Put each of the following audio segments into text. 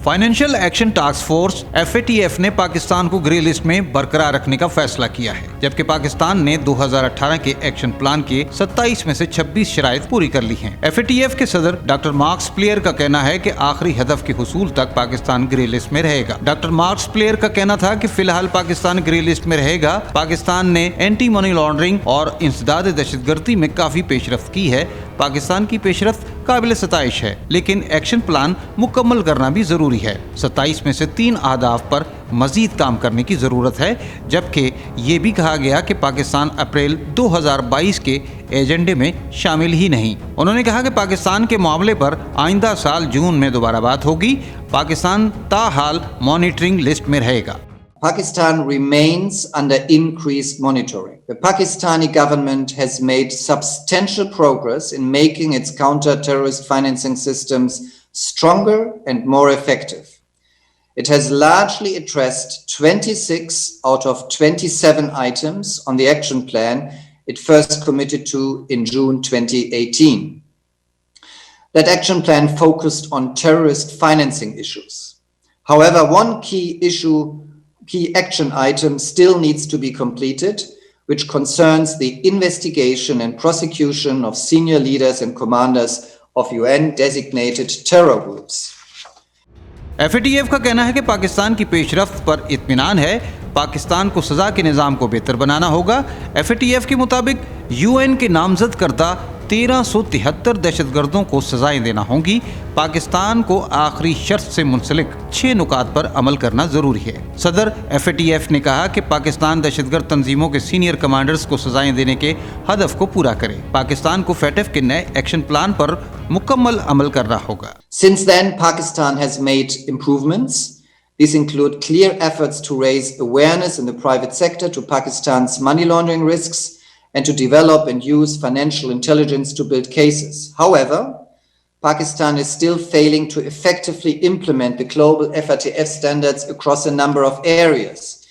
Financial action task force FATF ने पाकिस्तान को grey list में बरकरार रखने का फैसला किया है, जबकि पाकिस्तान ने 2018 के एक्शन प्लान के 27 में से 26 शराइत पूरी कर ली हैं। FATF के सदर डॉक्टर मार्क्स प्लेयर का कहना है कि आखिरी हदफ के हुसूल तक पाकिस्तान ग्रे लिस्ट में रहेगा। डॉक्टर मार्क्स प्लेयर का कहना था कि फिलहाल पाकिस्तान ग्रे लिस्ट में रहेगा। पाकिस्तान ने एंटी मनी लॉन्ड्रिंग और इंसदाद दहशतगर्दी में काफी पेशरफ्त की है। पाकिस्तान की पेशरफ्त काबिल सताइश है, लेकिन एक्शन प्लान मुकम्मल करना भी जरूरी है। 27 में से 3 अहदाफ पर मजीद काम करने की जरूरत है, जबकि ये भी कहा गया कि पाकिस्तान अप्रैल 2022 के एजेंडे में शामिल ही नहीं। उन्होंने कहा कि पाकिस्तान के मामले पर आइंदा साल जून में दोबारा बात होगी। पाकिस्तान ताहाल मॉनिटरिंग लिस्ट में रहेगा। Pakistan remains under increased monitoring. The Pakistani government has made substantial progress in making its counter-terrorist financing systems stronger and more effective. It has largely addressed 26 out of 27 items on the action plan it first committed to in June 2018. That action plan focused on terrorist financing issues. However, one key action item still needs to be completed, which concerns the investigation and prosecution of senior leaders and commanders of UN-designated terror groups. FATF का कहना है कि पाकिस्तान की पेशरफ्त पर इत्मीनान है। पाकिस्तान को सजा के निज़ाम को बेहतर बनाना होगा। FATF के मुताबिक UN के नामजद करदा 1373 दहशतगर्दों को सजाएं देना होंगी। पाकिस्तान को आखिरी शर्त से मुंसलिक 6 नुकात पर अमल करना जरूरी है। सदर FATF ने कहा कि पाकिस्तान दहशतगर्द तंजीमों के सीनियर कमांडर्स को सजाएं देने के हदफ को पूरा करे। पाकिस्तान को FATF के नए एक्शन प्लान पर मुकम्मल अमल करना होगा। Since then, Pakistan has made improvements. These include clear efforts to raise awareness in the private sector to Pakistan's money laundering risks and to develop and use financial intelligence to build cases. However, Pakistan is still failing to effectively implement the global FATF standards across a number of areas.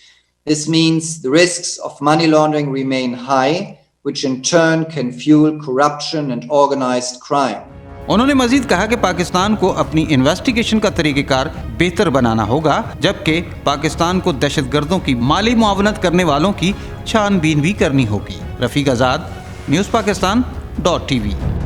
This means the risks of money laundering remain high, which in turn can fuel corruption and organized crime. उन्होंने मजीद कहा कि पाकिस्तान को अपनी investigation का तरीक़ेकार बेहतर बनाना होगा, जबकि पाकिस्तान को दहशतगर्दों की माली मुआवनत करने वालों की छानबीन भी करनी होगी। रफीक आज़ाद, न्यूज़ पाकिस्तान.tv।